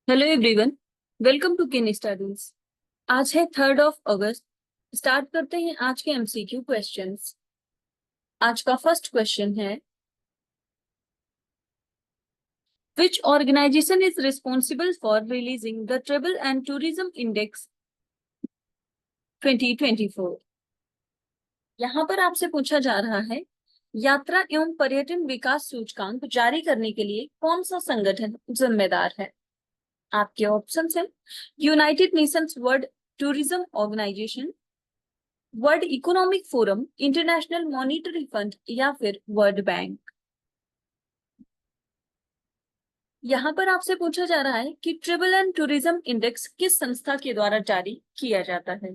Hello everyone, welcome to किन studies. आज है 3 अगस्त। स्टार्ट करते हैं आज के एमसीक्यू क्वेश्चंस। आज का फर्स्ट क्वेश्चन है, which organisation is responsible for releasing the travel and tourism index 2024। यहाँ पर आपसे पूछा जा रहा है, यात्रा एवं पर्यटन विकास सूचकांक जारी करने के लिए कौन सा संगठन जिम्मेदार है। आपके ऑप्शंस हैं, United Nations World Tourism Organization, World Economic Forum, International Monetary Fund या फिर वर्ल्ड बैंक। यहाँ पर आपसे पूछा जा रहा है कि ट्रेवल एंड टूरिज्म इंडेक्स किस संस्था के द्वारा जारी किया जाता है,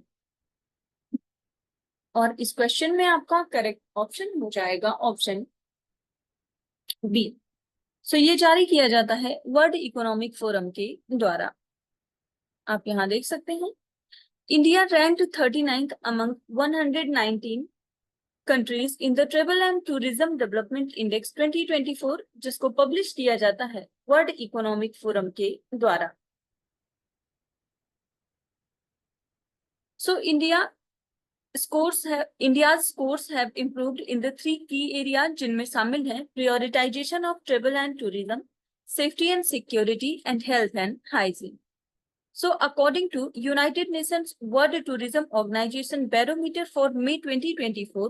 और इस क्वेश्चन में आपका करेक्ट ऑप्शन हो जाएगा ऑप्शन बी। ये जारी किया जाता है वर्ल्ड इकोनॉमिक फोरम के द्वारा। आप यहाँ देख सकते हैं, India ranked 39th among 119 countries in the travel and tourism development index 2024, जिसको पब्लिश किया जाता है वर्ल्ड इकोनॉमिक फोरम के द्वारा। India's scores have improved in the 3 key areas, जिनमें शामिल हैं prioritization of travel and tourism, safety and security, and health and hygiene. So, according to United Nations World Tourism Organization Barometer for May 2024,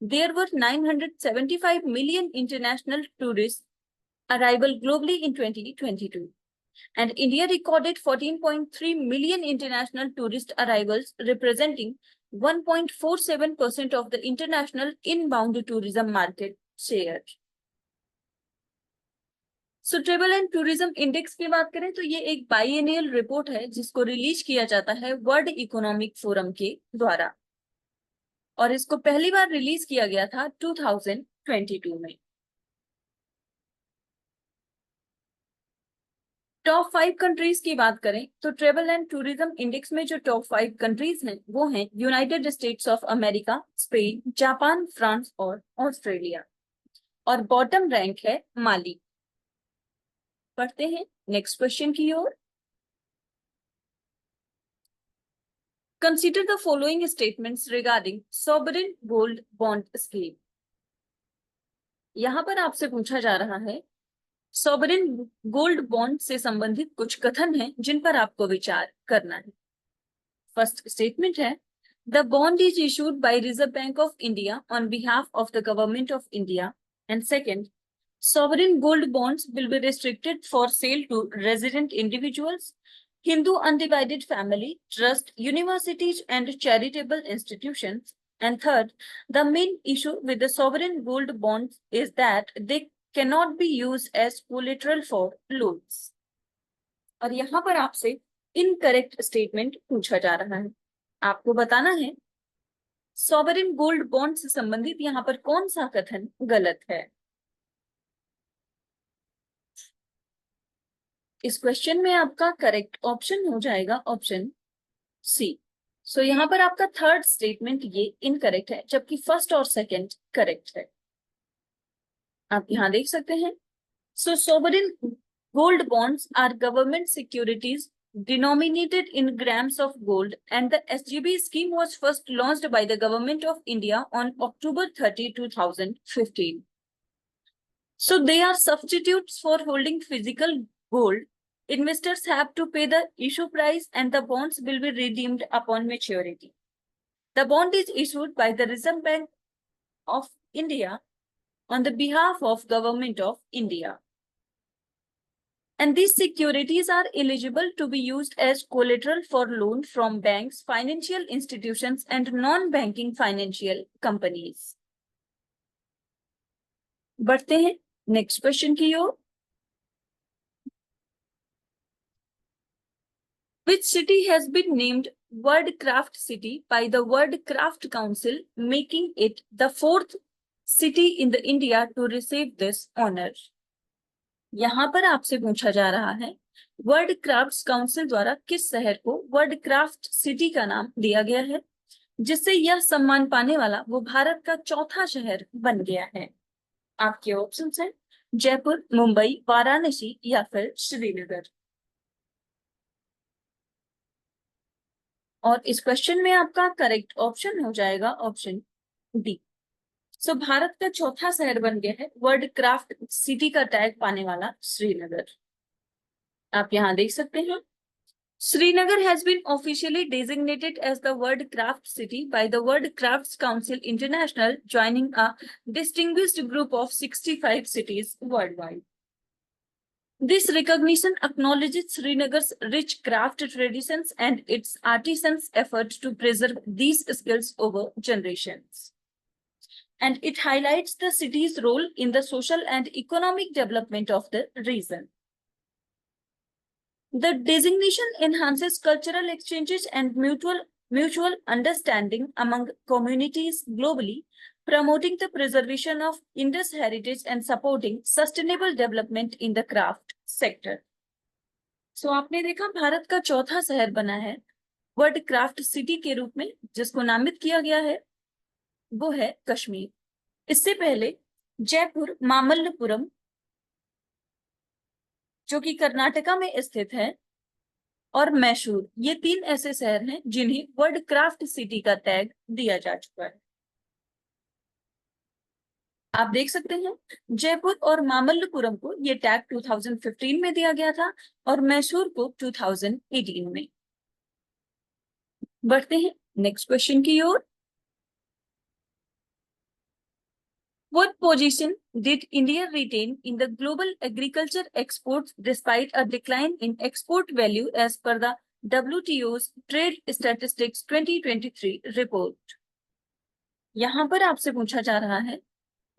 there were 975 million international tourist arrival globally in 2022, and India recorded 14.3 million international tourist arrivals, representing 1.47% of the international inbound tourism market share. Travel and tourism index की बात करें तो ये एक बाइएनियल report है जिसको release किया जाता है वर्ल्ड इकोनॉमिक फोरम के द्वारा, और इसको पहली बार रिलीज किया गया था 2022 में। टॉप 5 कंट्रीज की बात करें तो ट्रेवल एंड टूरिज्म इंडेक्स में जो टॉप 5 कंट्रीज हैं वो हैं United States of America, Spain, Japan, France और ऑस्ट्रेलिया, और बॉटम रैंक है माली। पढ़ते हैं नेक्स्ट क्वेश्चन की ओर। Consider the following statements regarding sovereign gold bond scheme. यहां पर आपसे पूछा जा रहा है, सॉवरेन गोल्ड बॉन्ड से संबंधित कुछ कथन हैं जिन पर आपको विचार करना है। फर्स्ट स्टेटमेंट है, the bond is issued by reserve bank of India on behalf of the government of India. And second, sovereign gold bonds will be restricted for sale to resident individuals, Hindu undivided family, trust, universities, and charitable institutions. And third, the main issue with the sovereign gold bonds is that they cannot be used as collateral for loans. और यहाँ पर आपसे incorrect statement पूछा जा रहा है। आपको बताना है सॉवरेन गोल्ड बॉन्ड से संबंधित यहाँ पर कौन सा कथन गलत है। इस क्वेश्चन में आपका करेक्ट ऑप्शन हो जाएगा ऑप्शन सी। यहाँ पर आपका थर्ड स्टेटमेंट ये इनकरेक्ट है, जबकि फर्स्ट और सेकंड करेक्ट है। आप यहाँ देख सकते हैं, sovereign gold bonds are government securities denominated in grams of gold, and the SGB scheme was first launched by the government of India on October 30, 2015. So they are substitutes for holding physical gold. Investors have to pay the issue price and the bonds will be redeemed upon maturity. The bond is issued by the Reserve Bank of India on the behalf of Government of India. And these securities are eligible to be used as collateral for loan from banks, financial institutions, and non-banking financial companies. बढ़ते हैं next question की ओर। Which city has been named World Craft City by the World Craft Council, making it the 4th city in the India to receive this honor? यहाँ पर आपसे पूछा जा रहा है, वर्ल्ड क्राफ्ट काउंसिल द्वारा किस शहर को वर्ल्ड क्राफ्ट सिटी का नाम दिया गया है, जिससे यह सम्मान पाने वाला वो भारत का चौथा शहर बन गया है। आपके ऑप्शंस हैं जयपुर, मुंबई, वाराणसी या फिर श्रीनगर। और इस क्वेश्चन में आपका करेक्ट ऑप्शन हो जाएगा ऑप्शन डी। सो भारत का चौथा शहर बन गया है वर्ल्ड क्राफ्ट सिटी का टैग पाने वाला श्रीनगर। आप यहाँ देख सकते हैं Srinagar has been officially designated as the World Craft City by the World Crafts Council International, joining a distinguished group of 65 cities worldwide. This recognition acknowledges Srinagar's rich craft traditions and its artisans' efforts to preserve these skills over generations. And it highlights the city's role in the social and economic development of the region. The designation enhances cultural exchanges and mutual understanding among communities globally, promoting the preservation of Indus heritage and supporting sustainable development in the craft sector. So आपने देखा भारत का चौथा शहर बना है world craft city के रूप में, जिसको नामित किया गया है वो है कश्मीर। इससे पहले जयपुर, मामल्लपुरम जो कि कर्नाटका में स्थित है, और मैसूर, ये 3 ऐसे शहर हैं जिन्हें वर्ल्ड क्राफ्ट सिटी का टैग दिया जा चुका है। आप देख सकते हैं जयपुर और मामल्लपुरम को ये टैग 2015 में दिया गया था और मैसूर को 2018 में। बढ़ते हैं नेक्स्ट क्वेश्चन की ओर। What position did India retain in the global agriculture exports despite a decline in export value as per the WTO's Trade Statistics 2023 report? यहाँ पर आपसे पूछा जा रहा है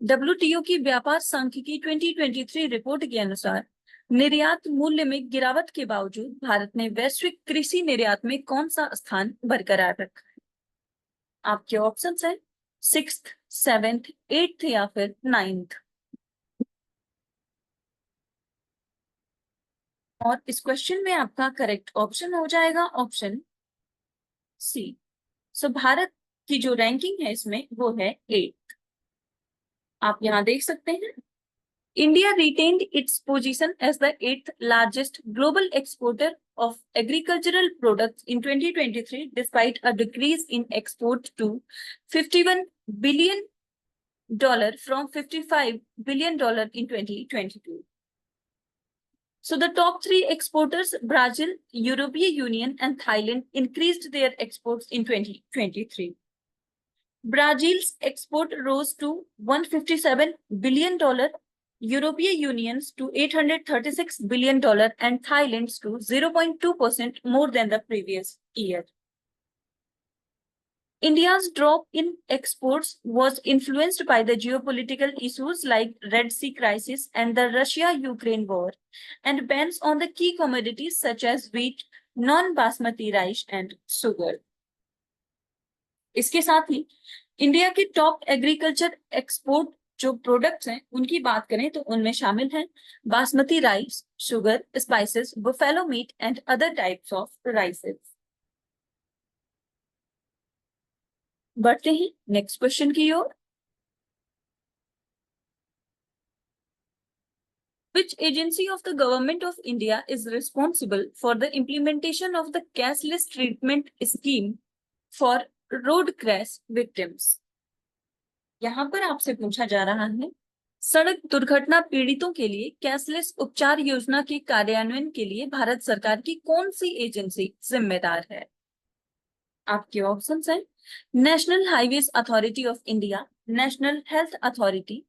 WTO की व्यापार सांख्यिकी 2023 रिपोर्ट के अनुसार निर्यात मूल्य में गिरावट के बावजूद भारत ने वैश्विक कृषि निर्यात में कौन सा स्थान बरकरार रखा है? आपके ऑप्शंस हैं 6th, 7th, 8th या फिर 9th। और इस क्वेश्चन में आपका करेक्ट ऑप्शन हो जाएगा ऑप्शन सी। सो भारत की जो रैंकिंग है इसमें वो है 8th। आप यहाँ देख सकते हैं India retained its position as the 8th largest global exporter of agricultural products in 2023, despite a decrease in exports to $51 billion from $55 billion in 2022. So the top 3 exporters, Brazil, European Union, and Thailand, increased their exports in 2023. Brazil's export rose to $157 billion, European Union's to $836 billion, and Thailand's to 0.2% more than the previous year. India's drop in exports was influenced by the geopolitical issues like Red Sea crisis and the Russia-Ukraine war, and bans on the key commodities such as wheat, non-basmati rice, and sugar. इसके साथ ही India के top agriculture export जो products हैं उनकी बात करें तो उनमें शामिल हैं basmati rice, sugar, spices, buffalo meat and other types of rices. बढ़ते हैं नेक्स्ट क्वेश्चन की ओर। Which agency of the government of India is responsible for the implementation of the cashless treatment scheme for road crash victims? यहाँ पर आपसे पूछा जा रहा है सड़क दुर्घटना पीड़ितों के लिए कैशलेस उपचार योजना के कार्यान्वयन के लिए भारत सरकार की कौन सी एजेंसी जिम्मेदार है? आपके ऑप्शंस हैं national Highways Authority of India, national health authority,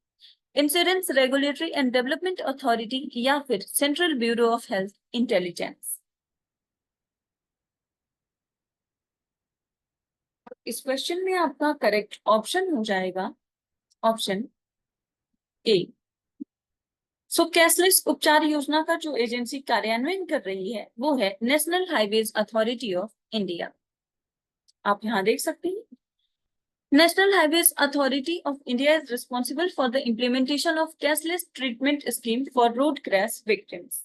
insurance regulatory and development authority या फिर central bureau of health intelligence. इस क्वेश्चन में आपका करेक्ट ऑप्शन हो जाएगा ऑप्शन ए। सो कैशलेस उपचार योजना का जो एजेंसी कार्यान्वयन कर रही है वो है national Highways Authority of India. आप यहाँ देख सकते हैं National Highways Authority of India is responsible for the implementation of cashless treatment scheme for road crash victims.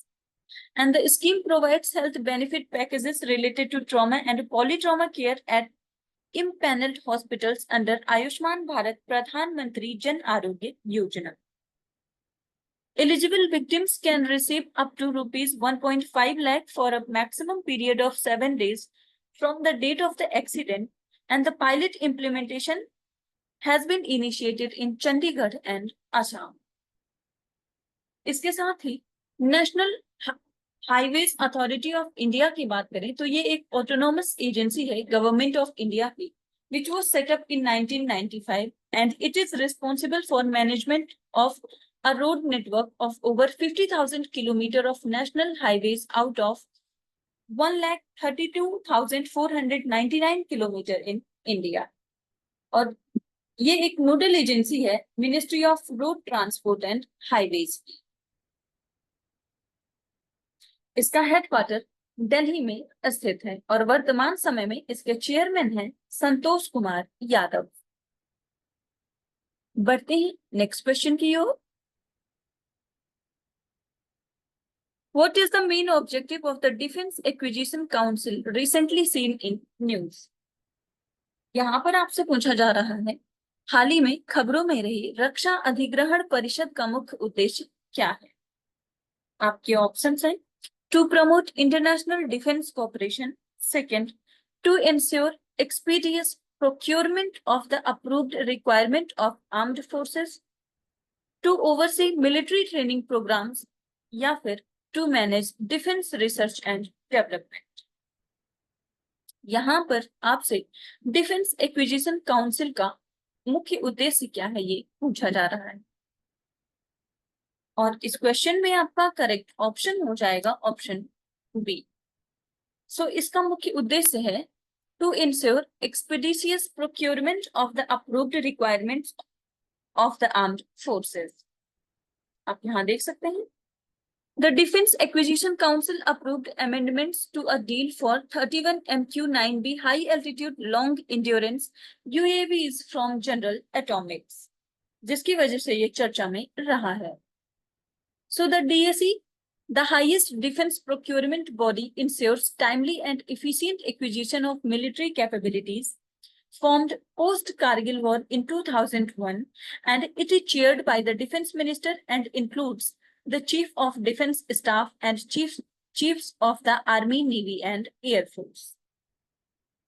And the scheme provides health benefit packages related to trauma and polytrauma care at impaneled hospitals under Ayushman Bharat Pradhan Mantri Jan Arogya Yojana. Eligible victims can receive up to rupees 1.5 lakh for a maximum period of 7 days from the date of the accident, and the pilot implementation has been initiated in Chandigarh and Assam. इसके साथ ही National Highways Authority of India की बात करें तो ये एक autonomous agency है गवर्नमेंट ऑफ इंडिया की, which was set up in 1995, and it is responsible for management of a road network of over 50,000 kilometers of national highways out of 1,32,499 kilometers in India. और ये एक nodal agency है ministry of road transport and highways की। इसका headquarter Delhi में स्थित है और वर्तमान समय में इसके चेयरमैन हैं संतोष कुमार यादव। बढ़ते हैं नेक्स्ट क्वेश्चन की ओर। What is the main objective of the Defense Acquisition Council recently seen in news? यहाँ पर आपसे पूछा जा रहा है हाल ही में खबरों में रही रक्षा अधिग्रहण परिषद का मुख्य उद्देश्य क्या है? आपके ऑप्शंस हैं to promote international defense cooperation, second, to ensure expeditious procurement of the approved requirement of armed forces, to oversee military training programs, या फिर to manage defense research and development. यहाँ पर आपसे डिफेंस एक्विजिशन काउंसिल का मुख्य उद्देश्य क्या है ये पूछा जा रहा है और इस क्वेश्चन में आपका करेक्ट ऑप्शन हो जाएगा ऑप्शन बी। सो इसका मुख्य उद्देश्य है to ensure expeditious procurement of the approved requirements of the armed forces. आप यहाँ देख सकते हैं The Defense Acquisition Council approved amendments to a deal for 31 MQ-9B high-altitude long-endurance UAVs from General Atomics, जिसकी वजह से ये चर्चा में रहा है। So the DAC, the highest defense procurement body, ensures timely and efficient acquisition of military capabilities, formed post-Kargil War in 2001, and it is chaired by the Defense Minister and includes the Chief of Defense Staff and Chiefs of the Army, Navy and Air Force.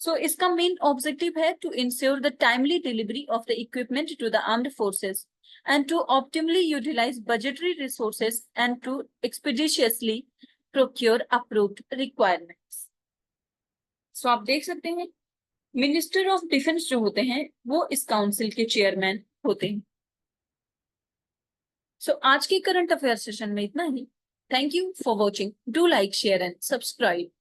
So इसका main objective है to ensure the timely delivery of the equipment to the armed forces and to optimally utilize budgetary resources and to expeditiously procure approved requirements. So आप देख सकते हैं minister of defence जो होते हैं वो इस काउंसिल के चेयरमैन होते हैं। सो आज के करंट अफेयर सेशन में इतना ही। Thank you for watching. Do like, share and subscribe.